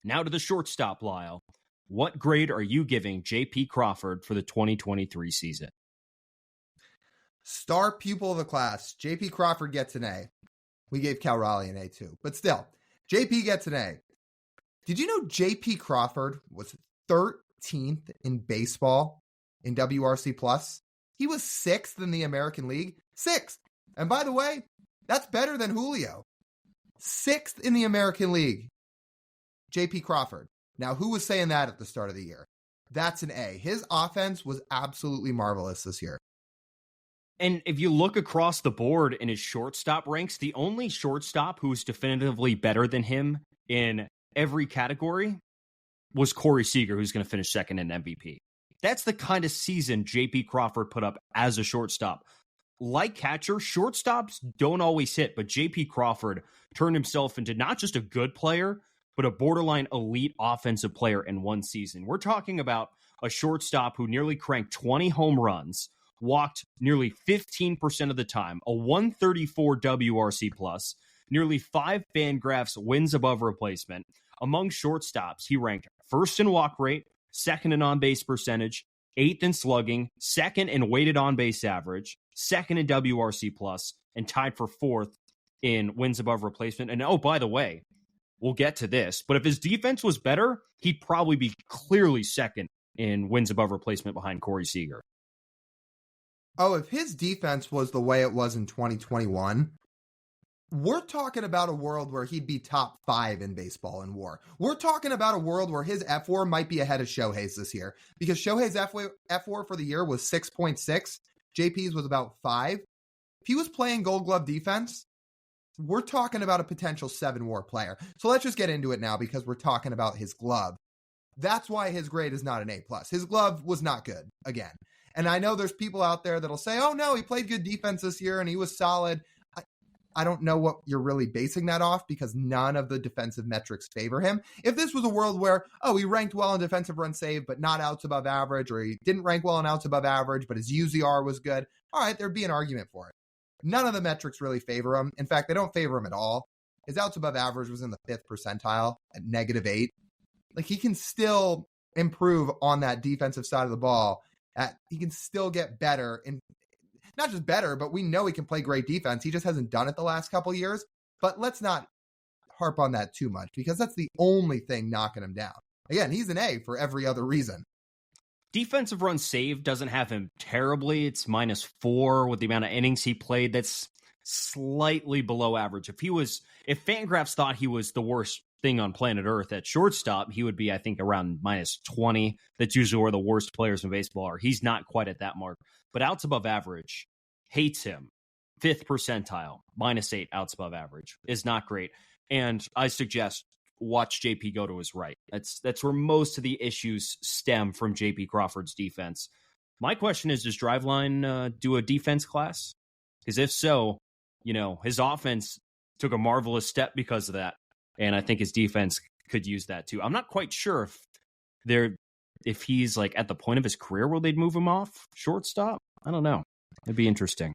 Now to the shortstop, Lyle. What grade are you giving J.P. Crawford for the 2023 season? Star pupil of the class. J.P. Crawford gets an A. We gave Cal Raleigh an A too. But still, J.P. gets an A. Did you know J.P. Crawford was 13th in baseball in WRC+? He was 6th in the American League. 6th. And by the way, that's better than Julio. 6th in the American League. J.P. Crawford. Now, who was saying that at the start of the year? That's an A. His offense was absolutely marvelous this year. And if you look across the board in his shortstop ranks, the only shortstop who's definitively better than him in every category was Corey Seager, who's going to finish second in MVP. That's the kind of season J.P. Crawford put up as a shortstop. Like catcher, shortstops don't always hit, but J.P. Crawford turned himself into not just a good player, but a borderline elite offensive player in one season. We're talking about a shortstop who nearly cranked 20 home runs, walked nearly 15% of the time, a 134 WRC+, nearly 5 Fangraphs wins above replacement. Among shortstops, he ranked first in walk rate, second in on-base percentage, 8th in slugging, second in weighted on-base average, second in WRC+, and tied for 4th in wins above replacement. And oh, by the way, we'll get to this, but if his defense was better, he'd probably be clearly second in wins above replacement behind Corey Seager. Oh, if his defense was the way it was in 2021, we're talking about a world where he'd be top 5 in baseball in WAR. We're talking about a world where his F4 might be ahead of Shohei's this year, because Shohei's F4 for the year was 6.6. JP's was about 5. If he was playing Gold Glove defense, we're talking about a potential 7 WAR player. So let's just get into it now, because we're talking about his glove. That's why his grade is not an A+. His glove was not good, again. And I know there's people out there that'll say, oh no, he played good defense this year and he was solid. I don't know what you're really basing that off, because none of the defensive metrics favor him. If this was a world where, oh, he ranked well in defensive run save, but not outs above average, or he didn't rank well in outs above average, but his UZR was good, all right, there'd be an argument for it. None of the metrics really favor him. In fact, they don't favor him at all. His outs above average was in the 5th percentile at -8. Like, he can still improve on that defensive side of the ball. He can still get better, and not just better, but we know he can play great defense. He just hasn't done it the last couple years. But let's not harp on that too much, because that's the only thing knocking him down. Again, he's an A for every other reason. Defensive run save doesn't have him terribly. It's -4 with the amount of innings he played. That's slightly below average. If Fangraphs thought he was the worst thing on planet Earth at shortstop, he would be, I think, around -20. That's usually where the worst players in baseball are. He's not quite at that mark. But outs above average, hates him. 5th percentile, -8 outs above average is not great. And I suggest watch JP go to his right. That's where most of the issues stem from JP Crawford's defense. My question is, does Driveline do a defense class? Because if so, his offense took a marvelous step because of that. And I think his defense could use that too. I'm not quite sure if he's like at the point of his career where they'd move him off shortstop. I don't know. It'd be interesting.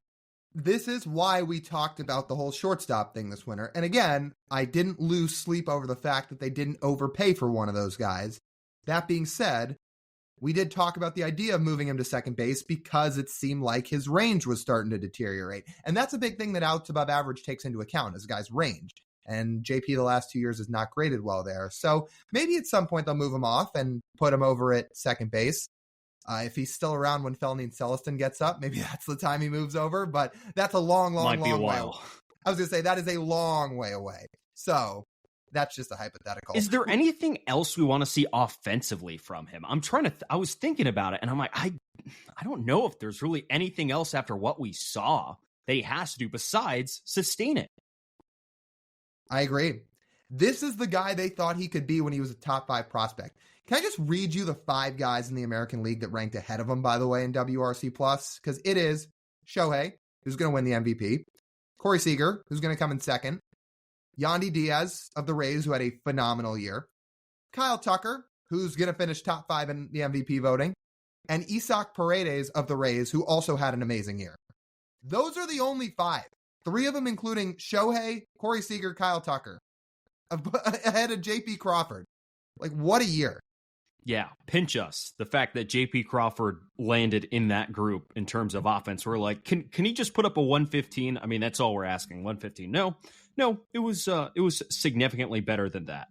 This is why we talked about the whole shortstop thing this winter. And again, I didn't lose sleep over the fact that they didn't overpay for one of those guys. That being said, we did talk about the idea of moving him to second base because it seemed like his range was starting to deteriorate. And that's a big thing that outs above average takes into account, is a guy's range. And JP the last 2 years has not graded well there. So maybe at some point they'll move him off and put him over at second base. If he's still around when Felny and Celestin gets up, maybe that's the time he moves over. But that's a long way away. I was going to say, that is a long way away. So that's just a hypothetical. Is there anything else we want to see offensively from him? I was thinking about it, and I'm like, I don't know if there's really anything else after what we saw that he has to do besides sustain it. I agree. This is the guy they thought he could be when he was a top 5 prospect. Can I just read you the 5 guys in the American League that ranked ahead of him, by the way, in WRC+? Because it is Shohei, who's going to win the MVP, Corey Seager, who's going to come in second, Yandy Diaz of the Rays, who had a phenomenal year, Kyle Tucker, who's going to finish top 5 in the MVP voting, and Isaac Paredes of the Rays, who also had an amazing year. Those are the only 5. 3 of them including Shohei, Corey Seager, Kyle Tucker, ahead of J.P. Crawford. Like, what a year. Yeah, pinch us. The fact that JP Crawford landed in that group in terms of offense, we're like, can he just put up a 115? I mean, that's all we're asking. 115. No, it was significantly better than that.